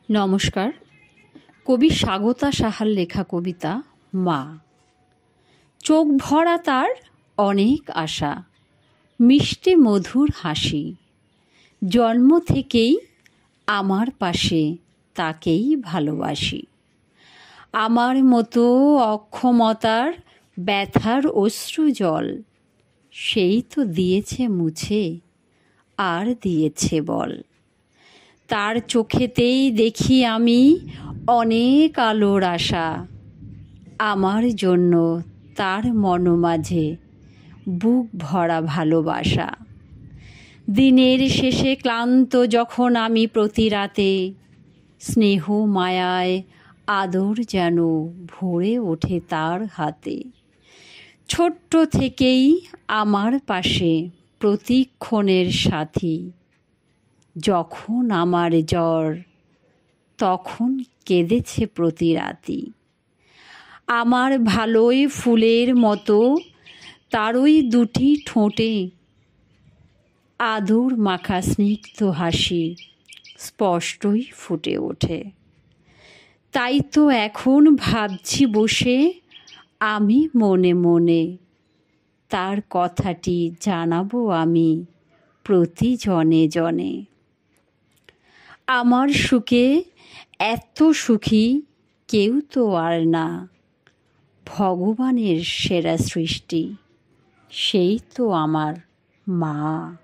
নমস্কার। কবি স্বাগতা সাহার লেখা কবিতা মা। চোখ ভরা তার অনেক আশা, মিষ্টি মধুর হাসি। জন্ম থেকেই আমার পাশে তাকেই ভালোবাসি। আমার মতো অক্ষমতার ব্যথার অশ্রু জল সেই তো দিয়েছে মুছে আর দিয়েছে বল। তার চোখেতেই দেখি আমি অনেক আলোর আশা। আমার জন্য তার মনোমাঝে বুক ভরা ভালোবাসা। দিনের শেষে ক্লান্ত যখন আমি প্রতি রাতে, স্নেহ মায়ায় আদর যেন ভরে ওঠে তার হাতে। ছোট্ট থেকেই আমার পাশে প্রতিক্ষণের সাথী। যখন আমার জ্বর তখন কেঁদেছে প্রতি রাতি। আমার ভালোই ফুলের মতো তারই দুটি ঠোঁটে আদর মাখা স্নিগ্ধ হাসি স্পষ্টই ফুটে ওঠে। তাই তো এখন ভাবছি বসে আমি মনে মনে, তার কথাটি জানাবো আমি প্রতি জনে জনে। আমার সুখে এত সুখী কেউ তো আর না, ভগবানের সেরা সৃষ্টি সেই তো আমার মা।